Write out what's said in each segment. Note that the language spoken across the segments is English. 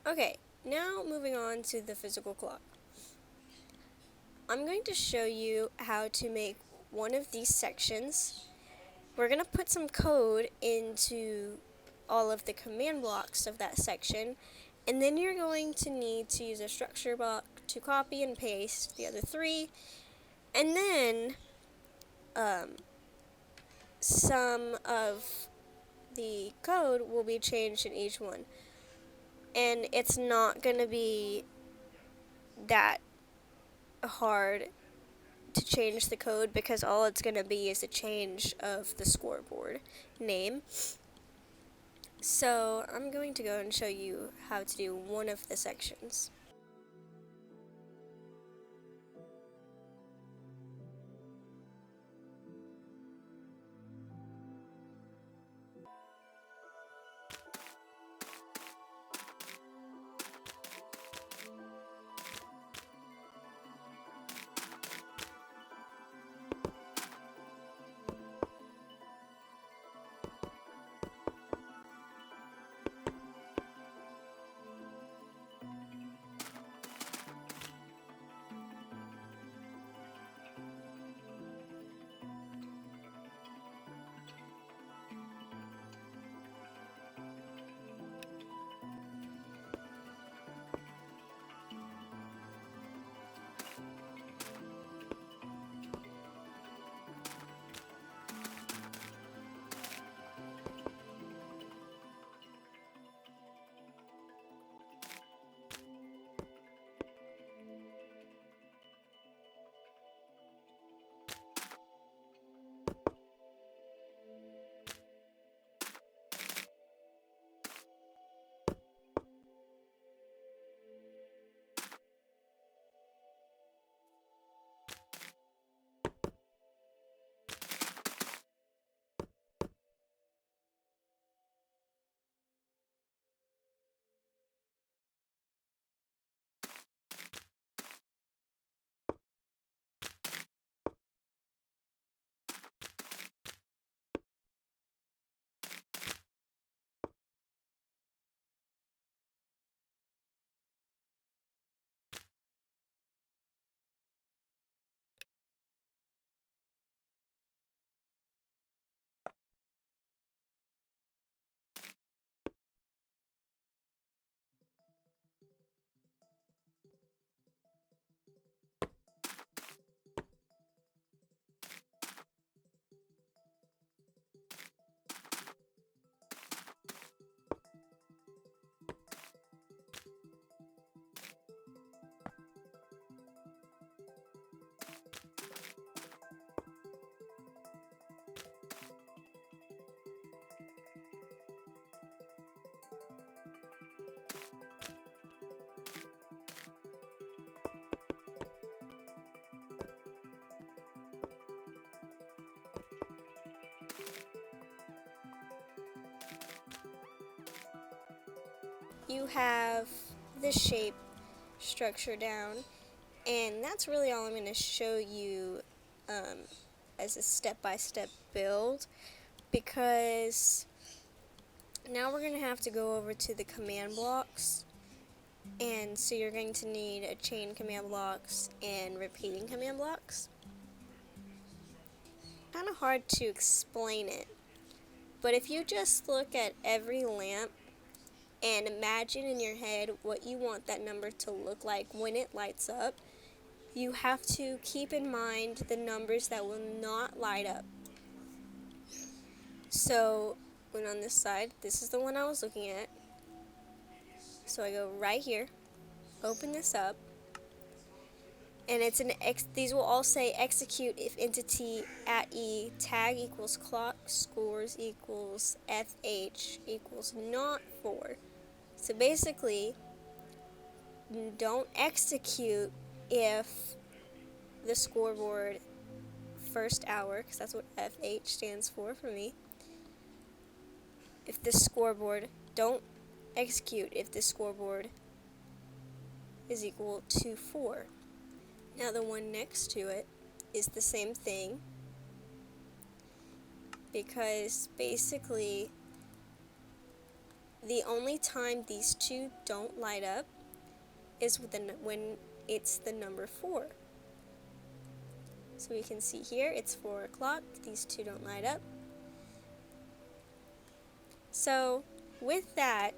Okay, now moving on to the physical clock. I'm going to show you how to make one of these sections. We're going to put some code into all of the command blocks of that section, and then you're going to need to use a structure block to copy and paste the other three, and then some of the code will be changed in each one. And it's not going to be that hard to change the code because all it's going to be is a change of the scoreboard name. So I'm going to go and show you how to do one of the sections. You have the shape structure down, and that's really all I'm going to show you as a step-by-step build, because now we're going to have to go over to the command blocks. And so you're going to need a chain command blocks and repeating command blocks. Kind of hard to explain it, but if you just look at every lamp and imagine in your head what you want that number to look like when it lights up, you have to keep in mind the numbers that will not light up. So when on this side, this is the one I was looking at. So I go right here, open this up, and it's these will all say execute if entity at E, tag equals clock, scores equals FH equals not 4. So basically, don't execute if the scoreboard first hour, because that's what FH stands for me. If the scoreboard, don't execute if the scoreboard is equal to 4. Now the one next to it is the same thing, because basically the only time these two don't light up is when it's the number 4. So we can see here it's 4 o'clock. These two don't light up. So with that,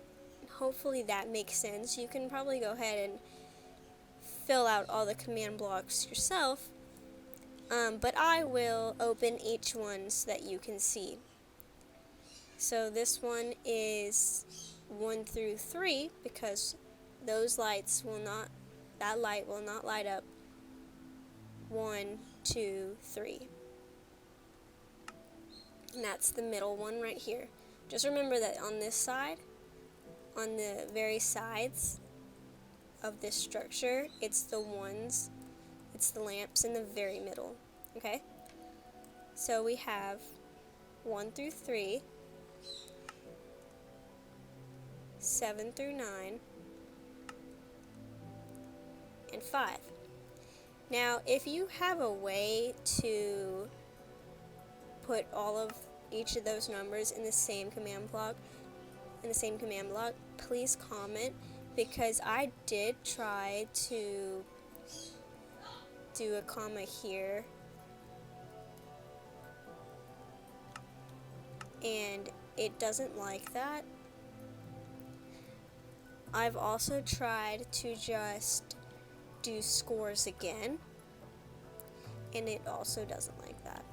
hopefully that makes sense. You can probably go ahead and fill out all the command blocks yourself, but I will open each one so that you can see. So this one is 1 through 3 because those lights will not, that light will not light up 1, 2, 3. And that's the middle one right here. Just remember that on this side, on the very sides of this structure, it's the lamps in the very middle. Okay? So we have 1 through 3, 7 through 9, and 5. Now, if you have a way to put each of those numbers in the same command block, please comment, because I did try to do a comma here, and it doesn't like that. I've also tried to just do scores again, and it also doesn't like that.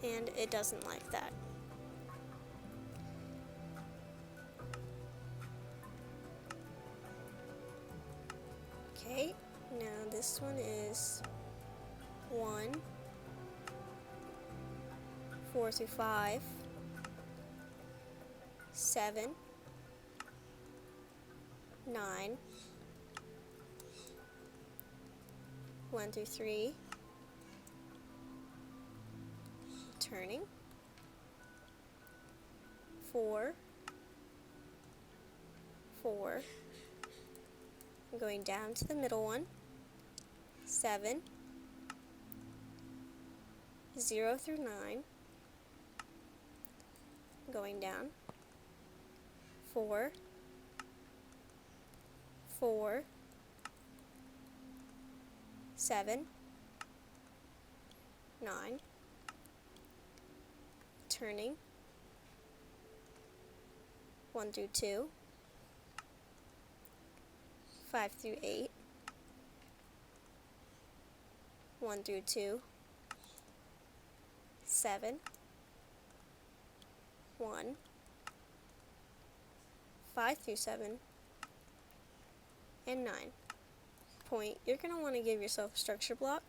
And it doesn't like that. Okay, now this one is 1, 4 through 5, 7, 9, 1 through 3, turning, 4, 4, going down to the middle one, 7, 0 through 9, going down, 4, 4, 7, 9, turning, 1 through 2, 5 through 8, 1 through 2, 7, 1, 5 through 7, and 9. Point, you're going to want to give yourself a structure block,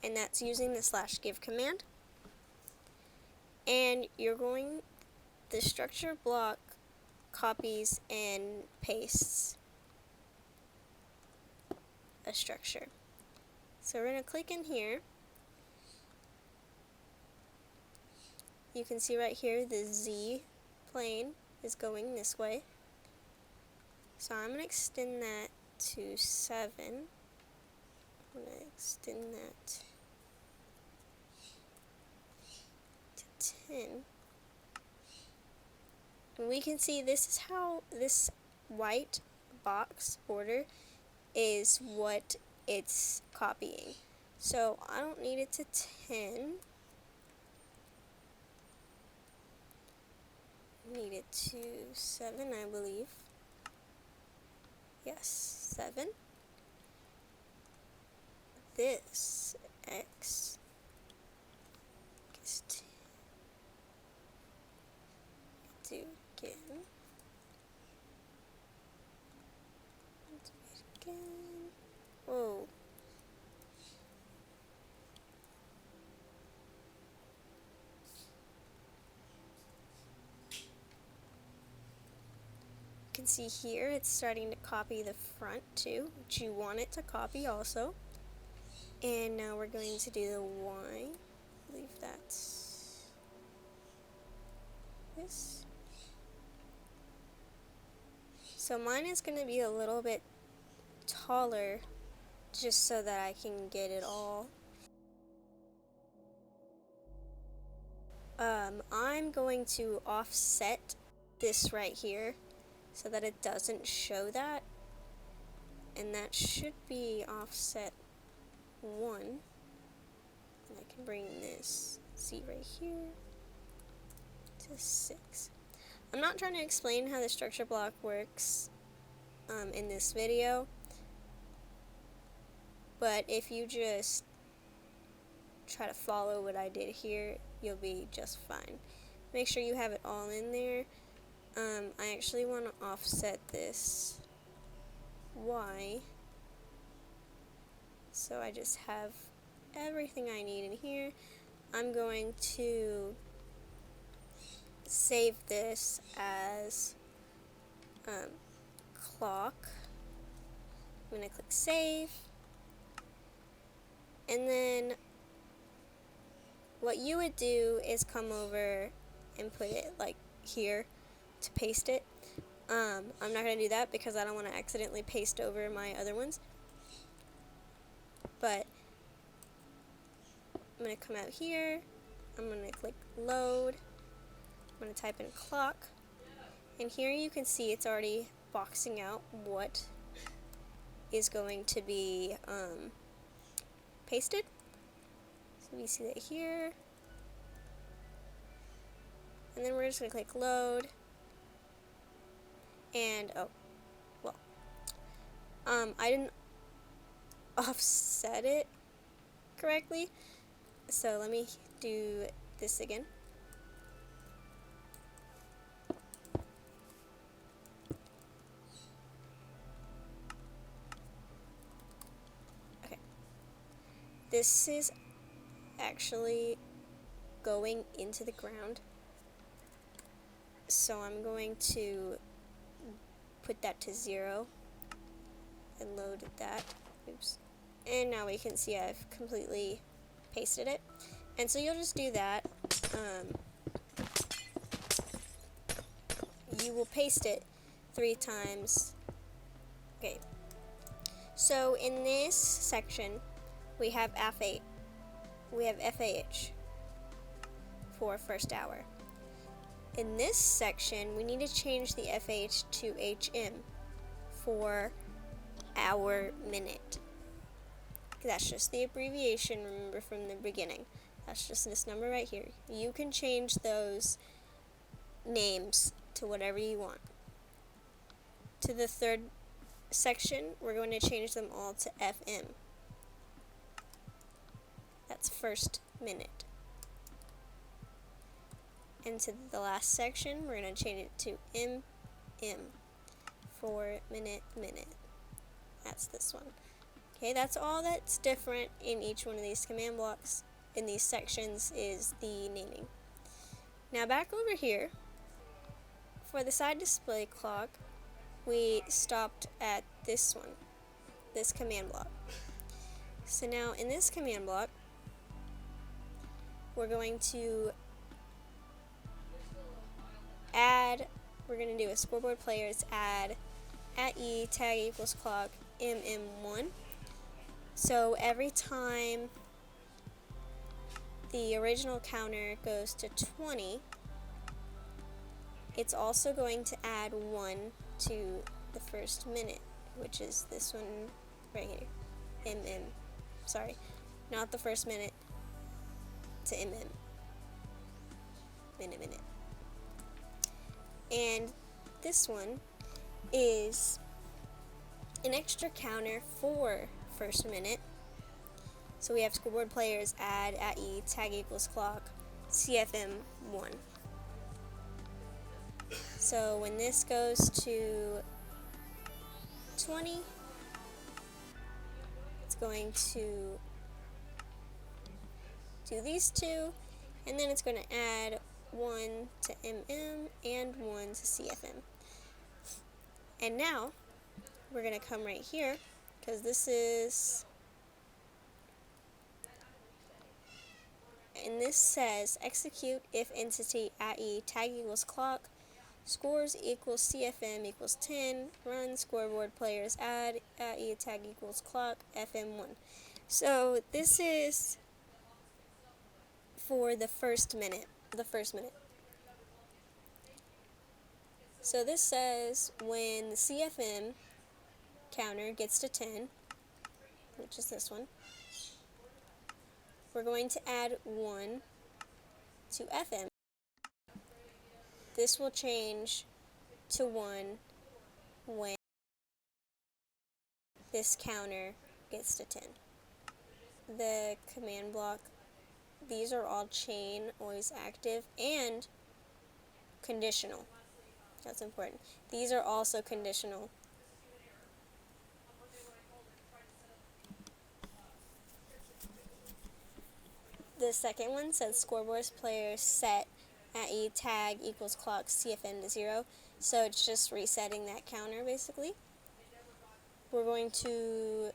and that's using the /give command. And the structure block copies and pastes a structure. So we're going to click in here. You can see right here the Z plane is going this way. So I'm going to extend that to 7. I'm going to extend that to 10. And we can see this is how this white box border is what it's copying. So I don't need it to 10. I need it to 7, I believe. Yes, 7. This X is 10. Do again. Do it again. Whoa. can see here it's starting to copy the front too, which you want it to copy also. And now we're going to do the Y. I believe that's this. So mine is going to be a little bit taller just so that I can get it all. I'm going to offset this right here so that it doesn't show that. And that should be offset 1. And I can bring this, see right here, to 6. I'm not trying to explain how the structure block works in this video, but if you just try to follow what I did here, you'll be just fine. Make sure you have it all in there. I actually want to offset this Y, so I just have everything I need in here. I'm going to save this as clock. I'm going to click save, and then what you would do is come over and put it like here to paste it. I'm not going to do that because I don't want to accidentally paste over my other ones. But I'm going to come out here. I'm going to click load. I'm going to type in clock. And here you can see it's already boxing out what is going to be pasted. So we see that here. And then we're just going to click load. And, oh, well, I didn't offset it correctly. So let me do this again. Okay. This is actually going into the ground. So I'm going to put that to 0 and load that. Oops. And now we can see I've completely pasted it. And so you'll just do that. You will paste it 3 times. Okay. So in this section, we have F8. We have FAH for first hour. In this section, we need to change the FH to HM for hour minute. That's just the abbreviation, remember, from the beginning. That's just this number right here. You can change those names to whatever you want. To the third section, we're going to change them all to FM. That's first minute. And to the last section, we're going to change it to MM for minute. That's this one. Okay, that's all that's different in each one of these command blocks in these sections is the naming. Now back over here, for the side display clock, we stopped at this one, this command block. So now in this command block, we're going to add, we're going to do a scoreboard players add @e tag equals clock mm1. So every time the original counter goes to 20, it's also going to add 1 to the first minute, which is this one right here, sorry, not the first minute, to minute. And this one is an extra counter for first minute. So we have scoreboard players add @e tag equals clock CFM1. So when this goes to 20, it's going to do these two, and then it's going to add 1 to MM and 1 to CFM. And now we're going to come right here, because this is, and this says execute if entity at e tag equals clock, scores equals CFM equals 10, run scoreboard players add at e tag equals clock FM1. So this is for the first minute. So this says when the CFM counter gets to 10, which is this one, we're going to add 1 to FM. This will change to 1 when this counter gets to 10. The command block, these are all chain, always active, and conditional. That's important. These are also conditional. The second one says scoreboard players set at e tag equals clock CFM to 0. So it's just resetting that counter basically. We're going to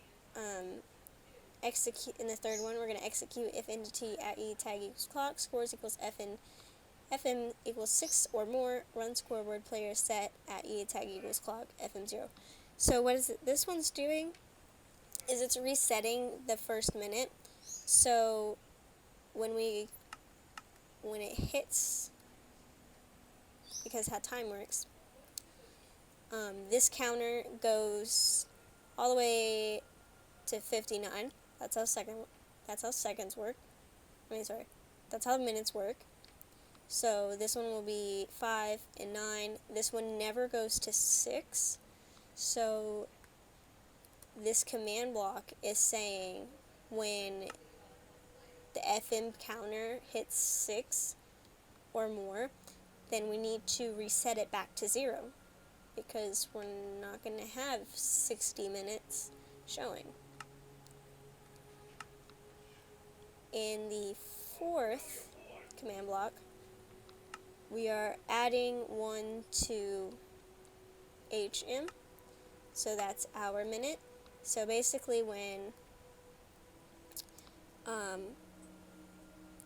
execute, in the third one, we're going to execute if entity at e tag equals clock, scores equals FM equals 6 or more, run scoreboard player set at e tag equals clock FM 0. So what is it, this one's doing is it's resetting the first minute. So when it hits, because how time works, this counter goes all the way to 59. That's how seconds work. That's how minutes work. So this one will be 5 and 9. This one never goes to 6. So this command block is saying when the FM counter hits 6 or more, then we need to reset it back to 0, because we're not going to have 60 minutes showing. In the fourth command block, we are adding 1 to HM, so that's hour minute. So basically when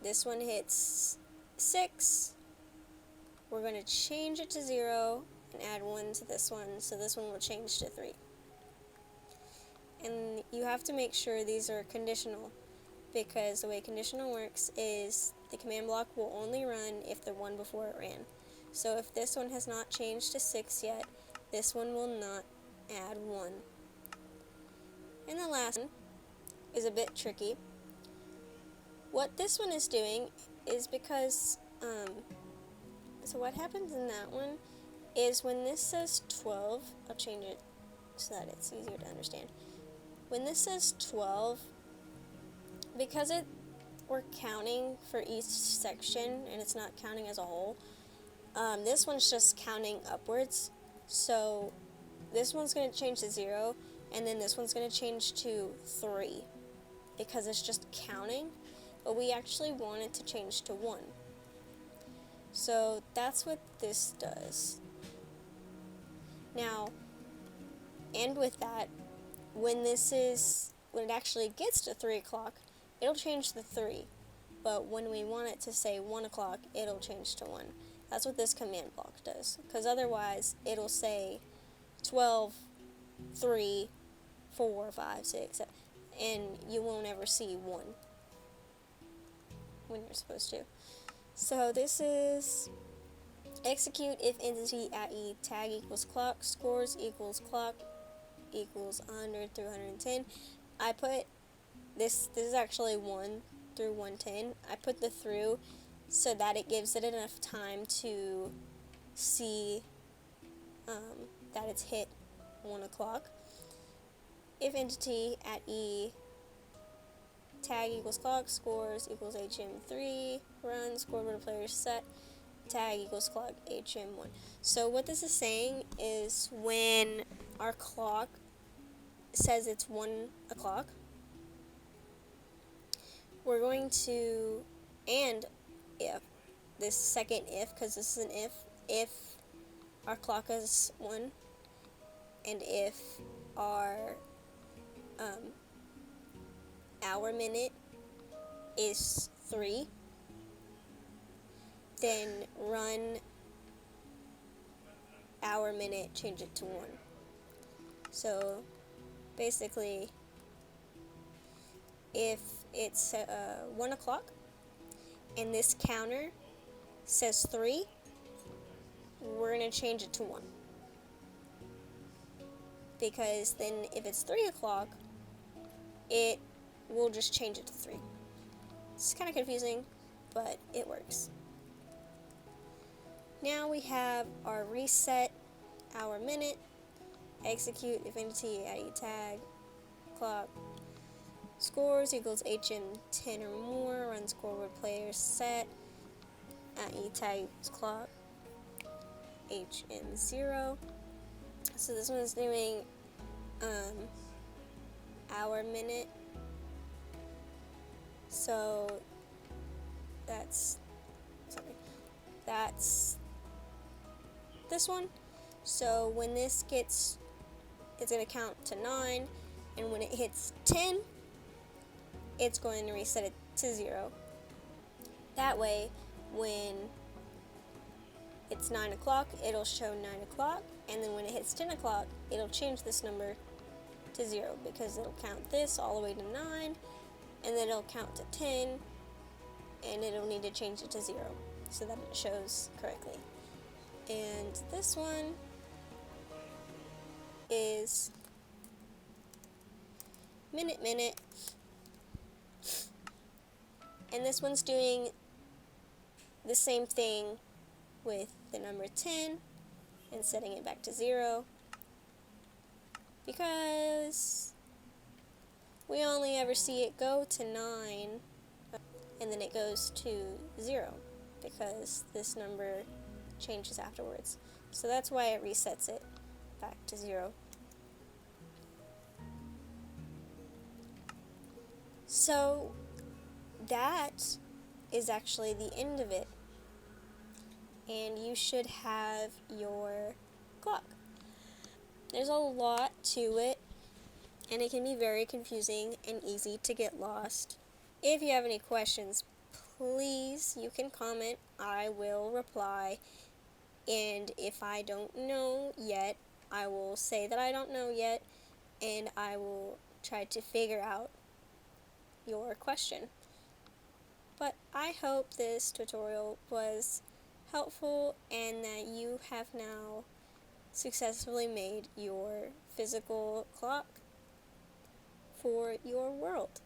this one hits 6, we're going to change it to 0 and add 1 to this one, so this one will change to 3. And you have to make sure these are conditional, because the way conditional works is the command block will only run if the one before it ran. So if this one has not changed to 6 yet, this one will not add 1. And the last one is a bit tricky. What this one is doing is because, so what happens in that one is when this says 12, I'll change it so that it's easier to understand. When this says 12, because we're counting for each section and it's not counting as a whole, this one's just counting upwards. So this one's going to change to 0, and then this one's going to change to 3, because it's just counting, but we actually want it to change to 1. So that's what this does. Now, and with that, when it actually gets to 3 o'clock, it'll change to 3. But when we want it to say 1 o'clock, it'll change to 1. That's what this command block does. Because otherwise, it'll say 12, 3, 4, 5, 6, 7, and you won't ever see 1 when you're supposed to. So this is execute if entity at e tag equals clock, scores equals clock equals 100 through 110. I put this is actually 1 through 110. I put the through so that it gives it enough time to see that it's hit 1 o'clock. If entity at e tag equals clock, scores equals HM3, run scoreboard players set, tag equals clock HM1. So what this is saying is when our clock says it's 1 o'clock, we're going to, and if, this second if, because this is an if our clock is 1, and if our hour minute is 3, then run hour minute, change it to 1. So basically, if it's 1 o'clock and this counter says 3, we're going to change it to 1. Because then if it's 3 o'clock, it will just change it to 3. It's kind of confusing, but it works. Now we have our reset hour minute, execute infinity IE tag, clock, scores equals HM 10 or more, run scoreboard player set, IE tag clock, HM 0. So this one's doing hour minute. So that's this one. So when this gets, it's going to count to 9, and when it hits 10, it's going to reset it to 0. That way, when it's 9 o'clock, it'll show 9 o'clock, and then when it hits 10 o'clock, it'll change this number to 0, because it'll count this all the way to 9, and then it'll count to 10, and it'll need to change it to 0 so that it shows correctly. And this one is minute, and this one's doing the same thing with the number 10 and setting it back to 0, because we only ever see it go to 9 and then it goes to 0 because this number changes afterwards. So that's why it resets it back to 0. So that is actually the end of it, and you should have your clock. There's a lot to it, and it can be very confusing and easy to get lost. If you have any questions, please, you can comment. I will reply, and if I don't know yet, I will say that I don't know yet, and I will try to figure out your question. But I hope this tutorial was helpful and that you have now successfully made your physical clock for your world.